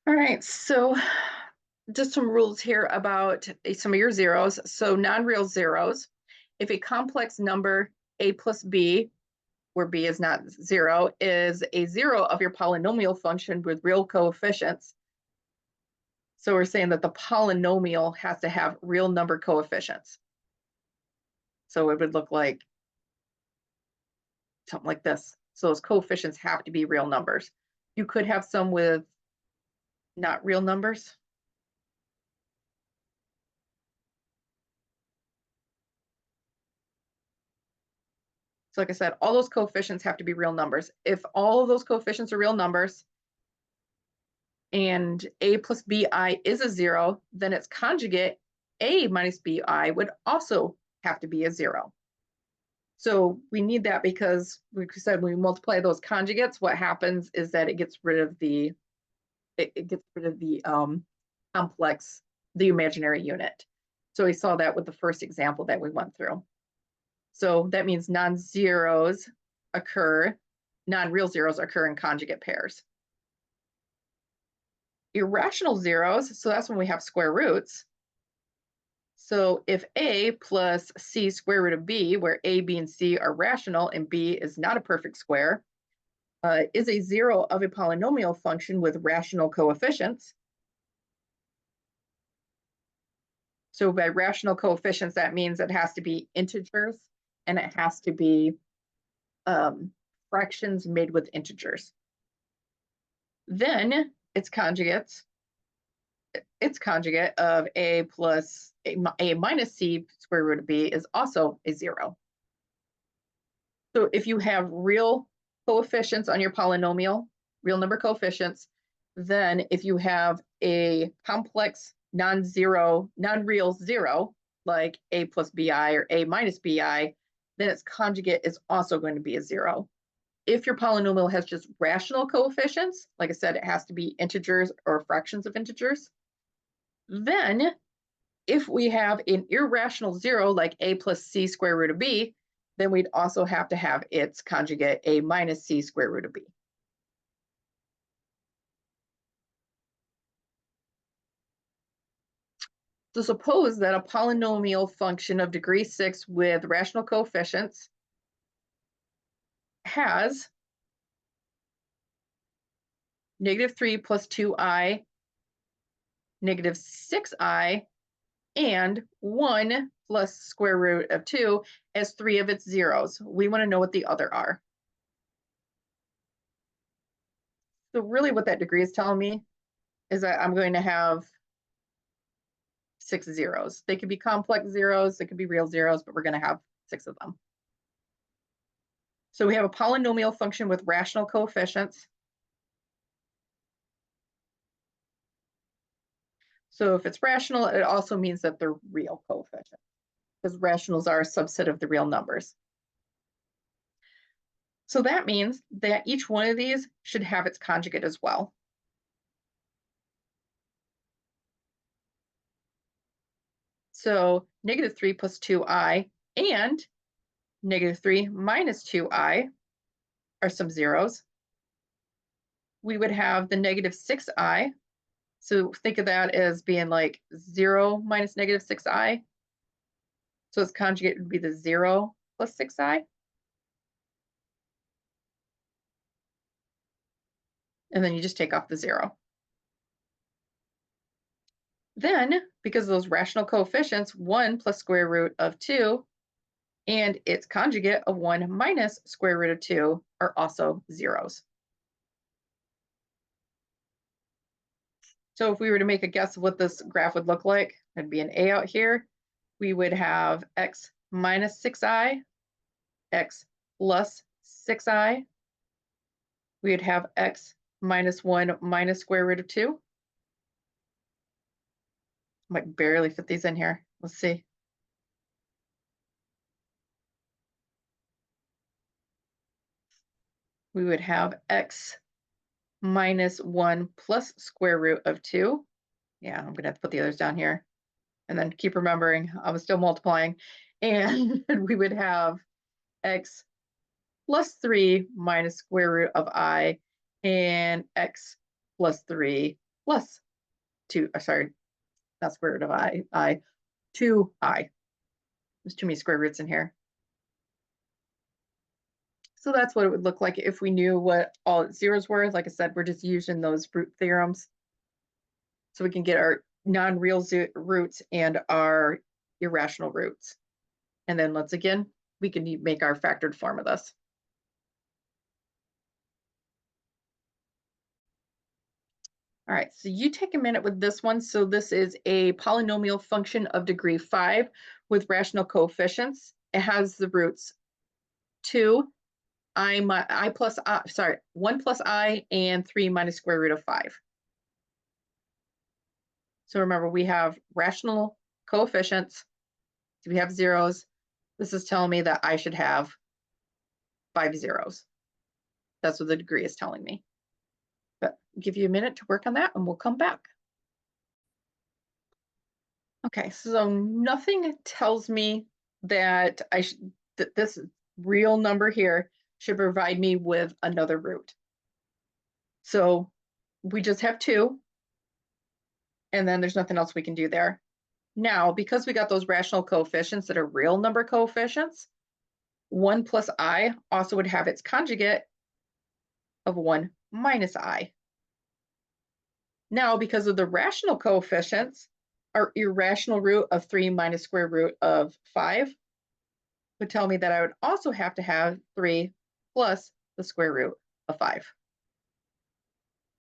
All right, so just some rules here about some of your zeros. So non-real zeros, if a complex number a plus b, where b is not zero, is a zero of your polynomial function with real coefficients. So we're saying that the polynomial has to have real number coefficients. So it would look like something like this. So those coefficients have to be real numbers. You could have some with not real numbers. So like I said, all those coefficients have to be real numbers. If all of those coefficients are real numbers and a plus bi is a zero, then its conjugate, a minus bi, would also have to be a zero. So we need that because, like we said, when we multiply those conjugates, what happens is that it gets rid of the complex, the imaginary unit. So we saw that with the first example that we went through. So that means non-zeros occur, non-real zeros occur in conjugate pairs. Irrational zeros, so that's when we have square roots. So if a plus c square root of b, where a, b, and c are rational and b is not a perfect square, is a zero of a polynomial function with rational coefficients. So by rational coefficients, that means it has to be integers and it has to be fractions made with integers. Then its conjugate of a plus a minus c square root of b is also a zero. So if you have real coefficients on your polynomial, real number coefficients, then if you have a complex non-real zero, like a plus bi or a minus bi, then its conjugate is also going to be a zero. If your polynomial has just rational coefficients, like I said, it has to be integers or fractions of integers. Then if we have an irrational zero, like a plus c square root of b, then we'd also have to have its conjugate, a minus c square root of b. So suppose that a polynomial function of degree 6 with rational coefficients has -3 plus 2i, -6i, and 1 plus square root of 2 as 3 of its zeros. We want to know what the other are. So really what that degree is telling me is that I'm going to have 6 zeros. They could be complex zeros, they could be real zeros, but we're going to have 6 of them. So we have a polynomial function with rational coefficients. So if it's rational, it also means that they're real coefficients, because rationals are a subset of the real numbers. So that means that each one of these should have its conjugate as well. So -3 plus 2i and -3 minus 2i are some zeros. We would have the -6i. So think of that as being like 0 minus -6i. So its conjugate would be the 0 plus 6i. And then you just take off the 0. Then, because of those rational coefficients, 1 plus square root of 2 and its conjugate of 1 minus square root of 2 are also zeros. So if we were to make a guess of what this graph would look like, there'd be an A out here. We would have x minus 6i, x plus 6i. We would have x minus 1 minus square root of 2. Might barely fit these in here. Let's see. We would have x minus 1 plus square root of 2. Yeah, I'm going to have to put the others down here. And then keep remembering, I was still multiplying. And we would have x plus 3 minus square root of I and x plus 3 plus 2, sorry, not square root of I, 2I. There's too many square roots in here. So that's what it would look like if we knew what all its zeros were. Like I said, we're just using those root theorems so we can get our non-real roots and our irrational roots. And then we can make our factored form of this. All right, so you take a minute with this one. So this is a polynomial function of degree 5 with rational coefficients. It has the roots 2, 1 plus I and 3 minus square root of 5. So remember, we have rational coefficients. So we have zeros. This is telling me that I should have 5 zeros. That's what the degree is telling me. But I'll give you a minute to work on that and we'll come back. Okay, so nothing tells me that that this real number here should provide me with another root. So we just have 2, and then there's nothing else we can do there. Now, because we got those rational coefficients that are real number coefficients, 1 plus I also would have its conjugate of 1 minus I. Now, because of the rational coefficients, our irrational root of 3 minus square root of 5 would tell me that I would also have to have 3 plus the square root of 5.